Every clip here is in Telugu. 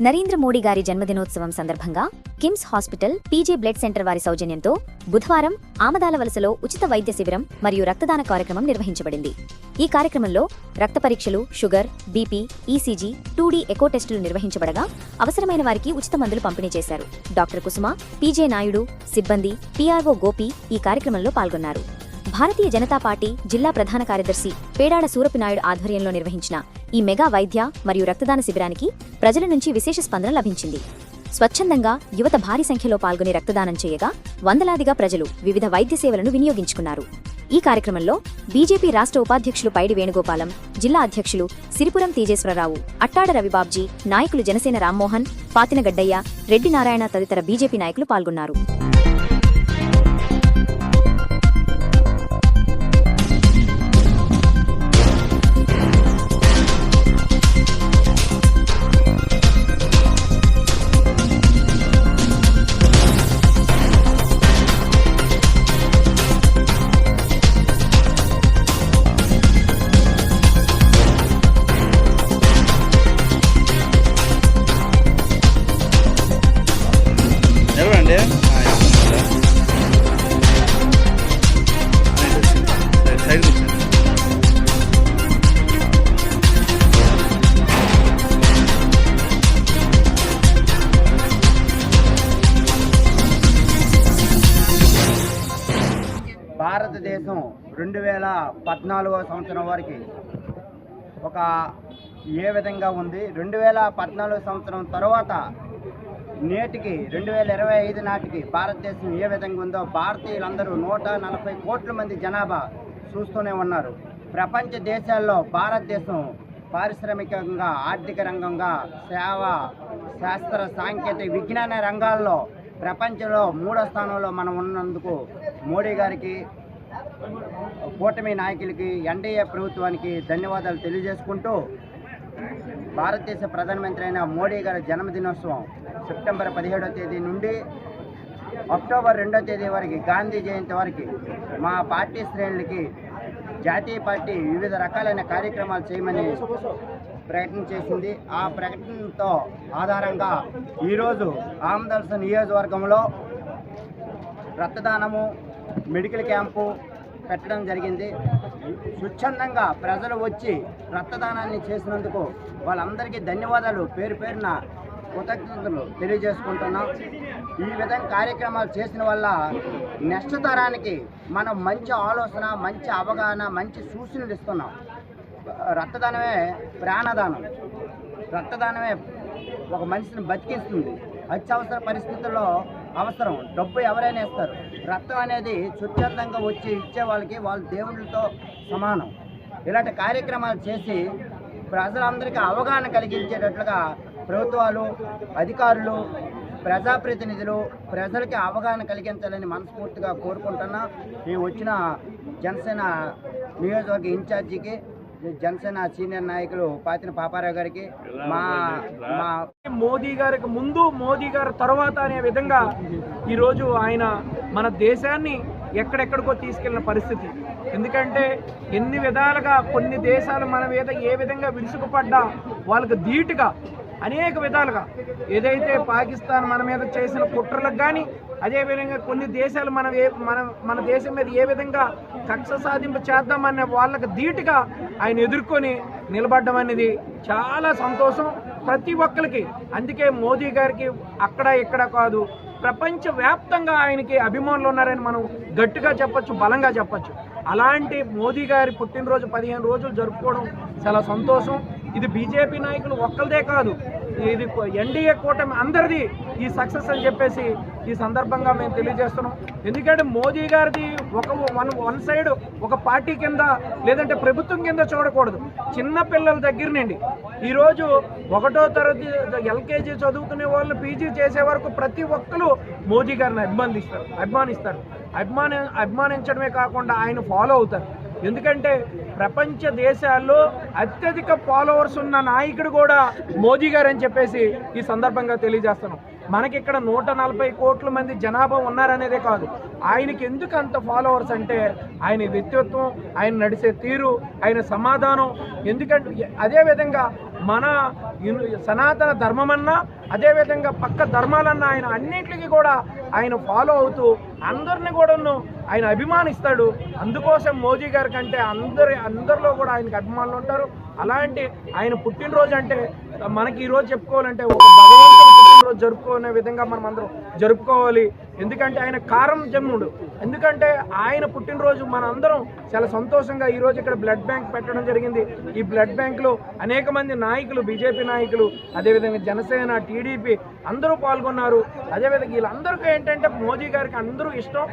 నరేంద్ర మోడీ గారి జన్మదినోత్సవం సందర్భంగా KIMS hospital PJ blood centre వారి సౌజన్యంతో బుధవారం ఆమదాల వలసలో ఉచిత వైద్య శిబిరం మరియు రక్తదాన కార్యక్రమం నిర్వహించబడింది. ఈ కార్యక్రమంలో రక్త పరీక్షలు, sugar, BP, ECG, 2D echo టెస్టులు నిర్వహించబడగా అవసరమైన వారికి ఉచిత మందులు పంపిణీ చేశారు. డాక్టర్ కుసుమ, పీజే నాయుడు, సిబ్బంది, పీఆర్ఓ గోపి ఈ కార్యక్రమంలో పాల్గొన్నారు. భారతీయ జనతా పార్టీ జిల్లా ప్రధాన కార్యదర్శి పేడాడ సూరపినాయుడు ఆధ్వర్యంలో నిర్వహించిన ఈ మెగా వైద్య మరియు రక్తదాన శిబిరానికి ప్రజల నుంచి విశేష స్పందన లభించింది. స్వచ్ఛందంగా యువత భారీ సంఖ్యలో పాల్గొని రక్తదానం చేయగా వందలాదిగా ప్రజలు వివిధ వైద్య సేవలను వినియోగించుకున్నారు. ఈ కార్యక్రమంలో బీజేపీ రాష్ట్ర ఉపాధ్యక్షులు పైడి వేణుగోపాలం, జిల్లా అధ్యక్షులు సిరిపురం తేజేశ్వరరావు, అట్టాడ రవిబాబ్జీ, నాయకులు జనసేన రామ్మోహన్, పాతిన గడ్డయ్య, రెడ్డి నారాయణ తదితర బీజేపీ నాయకులు పాల్గొన్నారు. భారతదేశం 2014వ సంవత్సరం వరకు ఒక ఏ విధంగా ఉంది, 2014 సంవత్సరం తర్వాత నేటికి 2025 నాటికి భారతదేశం ఏ విధంగా ఉందో భారతీయులందరూ 140 కోట్ల మంది జనాభా చూస్తూనే ఉన్నారు. ప్రపంచ దేశాల్లో భారతదేశం పారిశ్రామికంగా, ఆర్థిక రంగంగా, సేవ, శాస్త్ర, సాంకేతిక, విజ్ఞాన రంగాల్లో ప్రపంచంలో 3వ స్థానంలో మనం ఉన్నందుకు మోడీ గారికి, కూటమి నాయకులకి, ఎన్డీఏ ప్రభుత్వానికి ధన్యవాదాలు తెలియజేసుకుంటూ భారతదేశ ప్రధానమంత్రి అయిన మోడీ గారి జన్మదినోత్సవం సెప్టెంబర్ 17వ తేదీ నుండి అక్టోబర్ 2వ తేదీ వరకు, గాంధీ జయంతి వరకు మా పార్టీ శ్రేణులకి జాతీయ పార్టీ వివిధ రకాలైన కార్యక్రమాలు చేయమని ప్రకటన చేసింది. ఆ ప్రకటనతో ఆధారంగా ఈరోజు ఆమదల్స నియోజకవర్గంలో రక్తదానము, మెడికల్ క్యాంపు పెట్టడం జరిగింది. స్వచ్ఛందంగా ప్రజలు వచ్చి రక్తదానాన్ని చేసినందుకు వాళ్ళందరికీ ధన్యవాదాలు పేరు పేరున కృతజ్ఞతలు తెలియజేసుకుంటున్నాం. ఈ విధంగా కార్యక్రమాలు చేసిన వల్ల నెక్స్ట్ తరానికి మనం మంచి ఆలోచన, మంచి అవగాహన, మంచి సూచనలు ఇస్తున్నాం. రక్తదానమే ప్రాణదానం. రక్తదానమే ఒక మనిషిని బతికిస్తుంది. అత్యవసర పరిస్థితుల్లో అవసరం, డబ్బు ఎవరైనా ఇస్తారు. రక్తం అనేది స్వచ్ఛందంగా వచ్చి ఇచ్చే వాళ్ళకి వాళ్ళు దేవుళ్ళతో సమానం. ఇలాంటి కార్యక్రమాలు చేసి ప్రజలందరికీ అవగాహన కలిగించేటట్లుగా ప్రభుత్వాలు, అధికారులు, ప్రజాప్రతినిధులు ప్రజలకి అవగాహన కలిగించాలని మనస్ఫూర్తిగా కోరుకుంటున్నా. ఈ వచ్చిన జనసేన నియోజకవర్గ ఇన్ఛార్జికి, జనసేన సీనియర్ నాయకులు పాతిన పాపారావు గారికి, మా మోదీ గారికి ముందు, మోదీ గారి తర్వాత అనే విధంగా ఈరోజు ఆయన మన దేశాన్ని ఎక్కడెక్కడికో తీసుకెళ్లిన పరిస్థితి. ఎందుకంటే ఎన్ని విధాలుగా కొన్ని దేశాలు మన మీద ఏ విధంగా విరుచుకుపడ్డా వాళ్ళకు ధీటుగా అనేక విధాలుగా ఏదైతే పాకిస్తాన్ మన మీద చేసిన కుట్రలకు కానీ, అదేవిధంగా కొన్ని దేశాలు మన దేశం మీద ఏ విధంగా కక్ష సాధింపు చేద్దామనే వాళ్ళకి ధీటుగా ఆయన ఎదుర్కొని నిలబడడం అనేది చాలా సంతోషం ప్రతి ఒక్కరికి. అందుకే మోదీ గారికి అక్కడ ఇక్కడ కాదు, ప్రపంచవ్యాప్తంగా ఆయనకి అభిమానులు ఉన్నారని మనం గట్టిగా చెప్పచ్చు, బలంగా చెప్పచ్చు. అలాంటి మోదీ గారి పుట్టినరోజు 15 రోజులు జరుపుకోవడం చాలా సంతోషం. ఇది బీజేపీ నాయకులు ఒక్కరిదే కాదు, ఇది ఎన్డీఏ కూటమి అందరిది ఈ సక్సెస్ అని చెప్పేసి ఈ సందర్భంగా మేము తెలియజేస్తున్నాం. ఎందుకంటే మోదీ గారిది వన్ సైడ్ ఒక పార్టీ కింద లేదంటే ప్రభుత్వం కింద చూడకూడదు. చిన్న పిల్లల దగ్గర నుండి ఈరోజు 1వ తరగతి LKG చదువుకునే వాళ్ళు పీజీ చేసే వరకు ప్రతి ఒక్కరు మోదీ గారిని అభిమానిస్తారు. అభిమానించడమే కాకుండా ఆయన ఫాలో అవుతారు. ఎందుకంటే ప్రపంచ దేశాల్లో అత్యధిక ఫాలోవర్స్ ఉన్న నాయకుడు కూడా మోదీ గారు అని చెప్పేసి ఈ సందర్భంగా తెలియజేస్తున్నాం. మనకి ఇక్కడ 140 కోట్ల మంది జనాభా ఉన్నారనేదే కాదు, ఆయనకి ఎందుకు అంత ఫాలోవర్స్ అంటే ఆయన వ్యక్తిత్వం, ఆయన నడిచే తీరు, ఆయన సమాధానం. ఎందుకంటే అదేవిధంగా మన సనాతన ధర్మమన్నా అదేవిధంగా పక్క ధర్మాలన్నా ఆయన అన్నింటికి కూడా ఆయన ఫాలో అవుతూ అందరిని కూడాను ఆయన అభిమానిస్తాడు. అందుకోసం మోదీ గారి కంటే అందరిలో కూడా ఆయనకు అభిమానులు ఉంటారు. అలాంటి ఆయన పుట్టినరోజు అంటే మనకి ఈరోజు చెప్పుకోవాలంటే ఒక భగవంతుడి పుట్టినరోజు జరుపుకునే విధంగా మనం అందరం జరుపుకోవాలి. ఎందుకంటే ఆయన కారం జన్ముడు. ఎందుకంటే ఆయన పుట్టినరోజు మన అందరం చాలా సంతోషంగా ఈరోజు ఇక్కడ బ్లడ్ బ్యాంక్ పెట్టడం జరిగింది. ఈ బ్లడ్ బ్యాంక్లో అనేక మంది నాయకులు, బీజేపీ నాయకులు, అదేవిధంగా జనసేన, టీడీపీ అందరూ పాల్గొన్నారు. అదేవిధంగా వీళ్ళందరికీ ఏంటంటే మోదీ గారికి అందరూ ఇష్టం.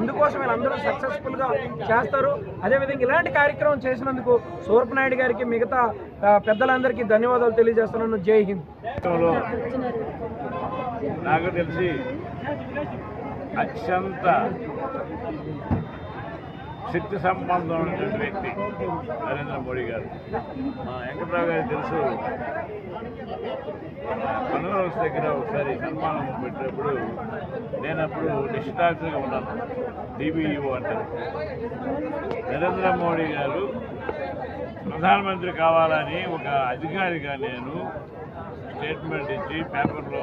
అందుకోసం వీళ్ళందరూ సక్సెస్ఫుల్గా చేస్తారు. అదేవిధంగా ఇలాంటి కార్యక్రమం చేసినందుకు సూరపనాయుడు గారికి, మిగతా పెద్దలందరికీ ధన్యవాదాలు తెలియజేస్తున్నాను. జై హింద్. నాకు తెలిసి అత్యంత శక్తి సంబంధం ఉన్నటువంటి వ్యక్తి నరేంద్ర మోడీ గారు. మా వెంకట్రావు గారికి తెలుసు, కన్వెన్స్ దగ్గర ఒకసారి సన్మానం పెట్టినప్పుడు నేను అప్పుడు డిస్ట్రాక్టర్గా ఉన్నాను, డిబిఈఓ అంటారు. నరేంద్ర మోడీ గారు ప్రధానమంత్రి కావాలని ఒక అధికారిగా నేను స్టేట్మెంట్ ఇచ్చి పేపర్లో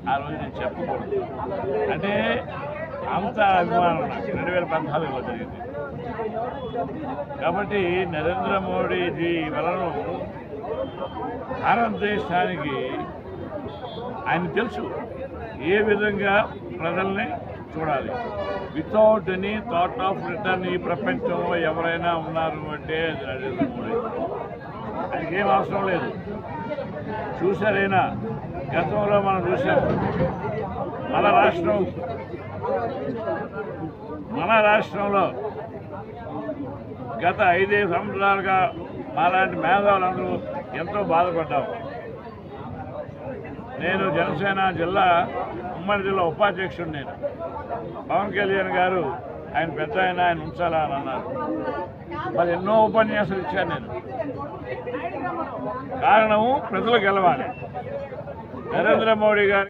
ఆ రోజు నేను చెప్పకూడదు. అంటే అంత అభిమానం నాకు 2014లో జరిగింది. కాబట్టి నరేంద్ర మోడీజీ వలన భారతదేశానికి ఆయన తెలుసు ఏ విధంగా ప్రజల్ని చూడాలి. Without any thought of return ఈ ప్రపంచంలో ఎవరైనా ఉన్నారు అంటే అది నరేంద్ర మోడీ. ఆయనకి ఏం అవసరం లేదు. చూసారైనా గతంలో మనం చూసాము, మన రాష్ట్రంలో గత 5 సంవత్సరాలుగా మాలాంటి మేధావులందరూ ఎంతో బాధపడ్డాము. నేను జనసేన ఉమ్మడి జిల్లా ఉపాధ్యక్షుడు. నేను పవన్ కళ్యాణ్ గారు ఆయన పెద్ద ఆయన ఉంచాలా అని అన్నారు. మరి ఎన్నో ఉపన్యాసాలు ఇచ్చాను నేను. కారణము ప్రజలు గెలవాలి. నరేంద్ర మోడీ గారు